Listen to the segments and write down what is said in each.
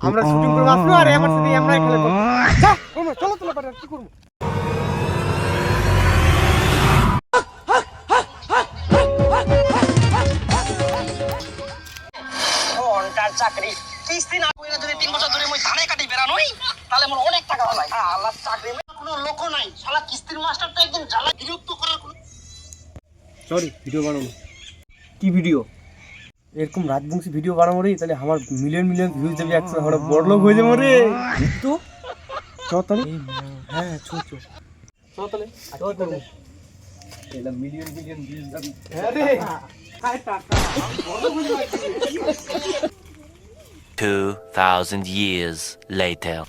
আমরা শুটিং করব আসলো আর আমার সাথে আমরাই খেলা করব যা চলো চলো পারে কি করব ঘন্টার চাকরি কিস্তি না কইরা যদি 3 বছর ধরে মই ধানে কাটি বেরানোই তাহলে মোর অনেক টাকা হয় আল্লাহ চাকরি কোনো লোক নাই শালা কিস্তির মাস্টারটা একদিন জ্বালা বিরক্ত করার কোনো সরি ভিডিও বানাবো কি ভিডিও এরকম রাজবংশী ভিডিও বানাবো রে তাহলে আমার মিলিয়ন মিলিয়ন ভিউজ দেবে 100 আমরা বড় লোক হয়ে যাবো রে তো চল হ্যাঁ চল তাহলে চল তাহলে এলা মিলিয়ন মিলিয়ন ভিউজ যাবে হ্যাঁ রে হাই টাটা বড় লোক হয়ে যাবে 2000 years later.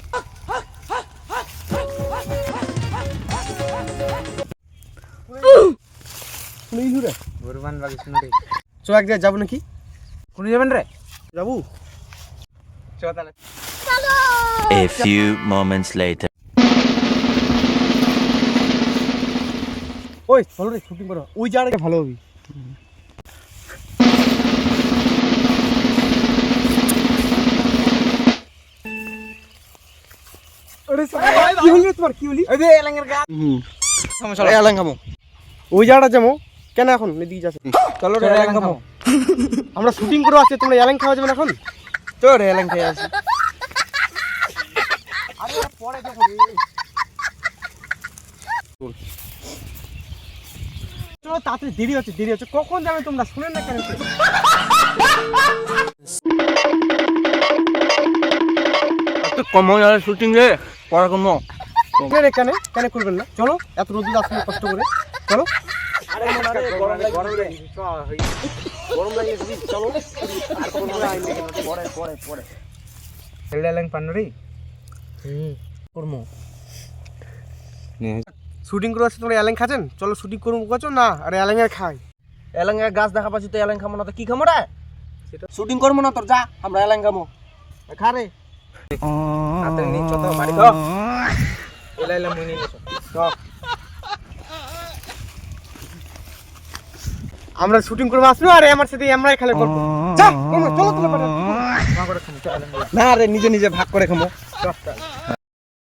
শুনেই রে গরবান লাগে শুনে রে চল এক জায়গায় যাবো নাকি কোন যাবেন রে যাবো চল তাহলে A few moments later. ওই চলো রে শুটিং করো ওই জায়গাটা ভালো হবে আরে কি হলো তোমার কি হলি এই যে এলাঙ্গের গা সমস্যা এলাঙ্গ খামো ওই জায়গাটা যাবো কেন এখন এদিকে যাচ্ছে চলো রে এলাঙ্গ খামো আমরা শুটিং করে আসছে তোমরা এলাঙ্গ খাওয়া যাবে না এখন চল রে এলাঙ্গ খেয়ে আসি আরে পরে দেখো রে চলো তাড়াতাড়ি দেরি হচ্ছে কখন যাবে তোমরা শুনেন না কেন তো কমন আর শুটিং রে পড়া কম কেন কেন করবেন না চলো এত রোদ আসলে কষ্ট করে চলো আরে গরম লাগে চলো আর কোন পরে এলাং পান্নরি করমু শুটিং করে আসছে তোমরা এলাং খাচ্ছেন চলো শুটিং করবো কাছো না আরে এলাং এর খাই এলাঙ্গা গাছ দেখা পাচ্ছি তো এলাং খামো না তো কি খামো রে শুটিং করবো না তোর যা আমরা এলাং খামো খা রে হাতে নি চতো বাড়ি তো এলাইলা মুনি নিছো তো আমরা শুটিং করব আসলো আর আমার সাথে আমরাই খেলা করব যা চলো চলো পারে না রে নিজে নিজে ভাগ করে খামো চল